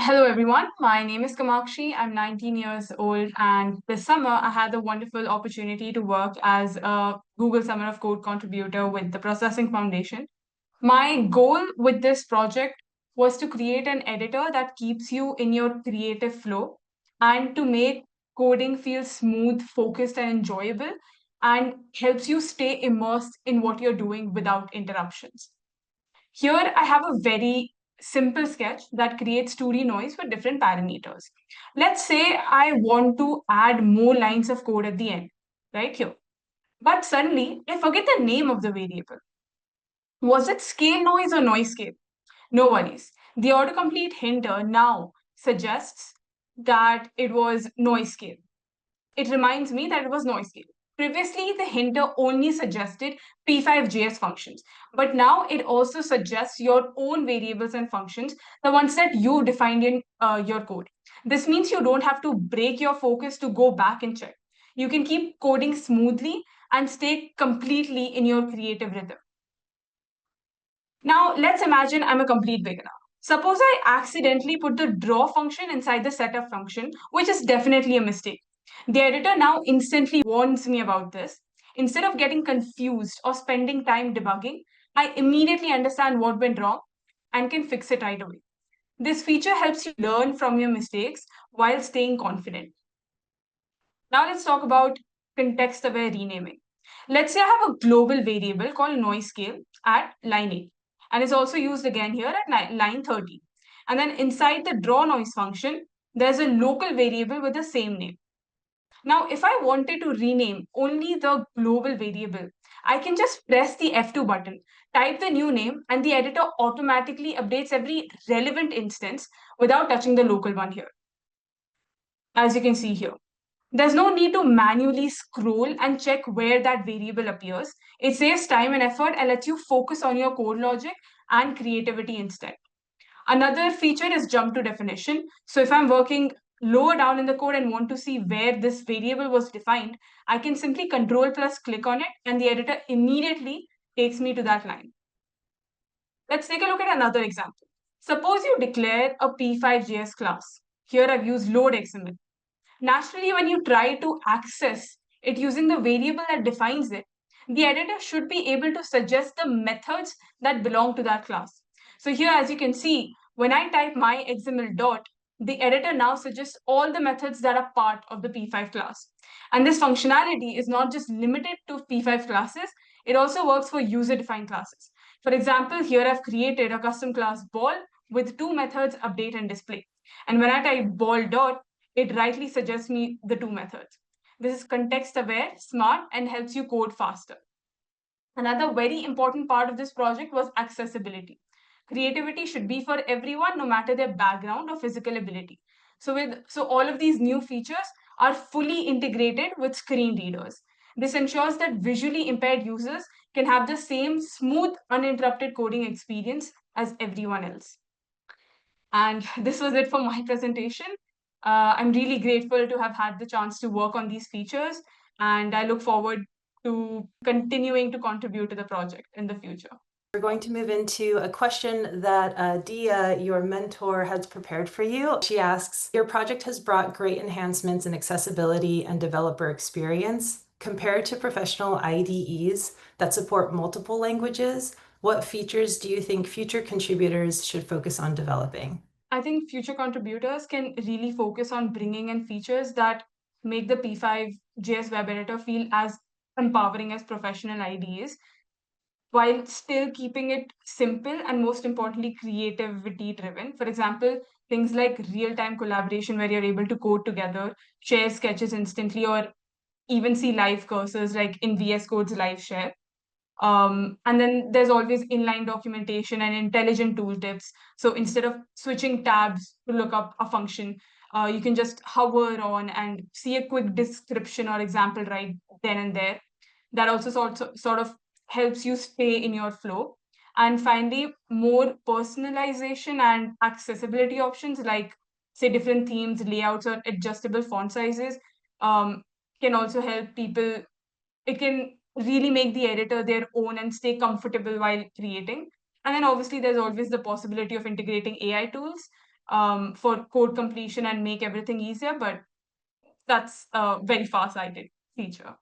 Hello, everyone. My name is Kamakshi. I'm 19 years old, and this summer I had the wonderful opportunity to work as a Google Summer of Code contributor with the Processing Foundation. My goal with this project was to create an editor that keeps you in your creative flow and to make coding feel smooth, focused, and enjoyable, and helps you stay immersed in what you're doing without interruptions. Here I have a very simple sketch that creates 2D noise with different parameters. Let's say I want to add more lines of code at the end, right here. But suddenly I forget the name of the variable. Was it scale noise or noise scale? No worries. The autocomplete hinter now suggests that it was noise scale. It reminds me that it was noise scale. Previously, the hinter only suggested p5.js functions, but now it also suggests your own variables and functions, the ones that you defined in your code. This means you don't have to break your focus to go back and check. You can keep coding smoothly and stay completely in your creative rhythm. Now, let's imagine I'm a complete beginner. Suppose I accidentally put the draw function inside the setup function, which is definitely a mistake. The editor now instantly warns me about this. Instead of getting confused or spending time debugging, I immediately understand what went wrong and can fix it right away. This feature helps you learn from your mistakes while staying confident. Now let's talk about context-aware renaming. Let's say I have a global variable called noise scale at line 8, and it's also used again here at line 30. And then inside the draw noise function, there's a local variable with the same name. Now, if I wanted to rename only the global variable, I can just press the F2 button, type the new name, and the editor automatically updates every relevant instance without touching the local one here, as you can see here. There's no need to manually scroll and check where that variable appears. It saves time and effort and lets you focus on your code logic and creativity instead. Another feature is jump to definition. So if I'm working lower down in the code and want to see where this variable was defined, I can simply control plus click on it and the editor immediately takes me to that line. Let's take a look at another example. Suppose you declare a p5.js class. Here I've used load XML. Naturally, when you try to access it using the variable that defines it, the editor should be able to suggest the methods that belong to that class. So here, as you can see, when I type my XML dot, the editor now suggests all the methods that are part of the P5 class. And this functionality is not just limited to P5 classes, it also works for user-defined classes. For example, here I've created a custom class ball with two methods, update and display. And when I type ball dot, it rightly suggests me the two methods. This is context aware, smart, and helps you code faster. Another very important part of this project was accessibility. Creativity should be for everyone, no matter their background or physical ability. So all of these new features are fully integrated with screen readers. This ensures that visually impaired users can have the same smooth, uninterrupted coding experience as everyone else. And this was it for my presentation. I'm really grateful to have had the chance to work on these features, and I look forward to continuing to contribute to the project in the future. We're going to move into a question that Dia, your mentor, has prepared for you. She asks, your project has brought great enhancements in accessibility and developer experience. Compared to professional IDEs that support multiple languages, what features do you think future contributors should focus on developing? I think future contributors can really focus on bringing in features that make the P5.js web editor feel as empowering as professional IDEs, while still keeping it simple and most importantly, creativity driven. For example, things like real-time collaboration where you're able to code together, share sketches instantly, or even see live cursors like in VS Code's live share. And then there's always inline documentation and intelligent tooltips. So instead of switching tabs to look up a function, you can just hover on and see a quick description or example right then and there. That also sort of helps you stay in your flow. And finally, more personalization and accessibility options like, say, different themes, layouts, or adjustable font sizes um, can also help people. It can really make the editor their own and stay comfortable while creating. And then obviously there's always the possibility of integrating AI tools for code completion and make everything easier, but that's a very far-sighted feature.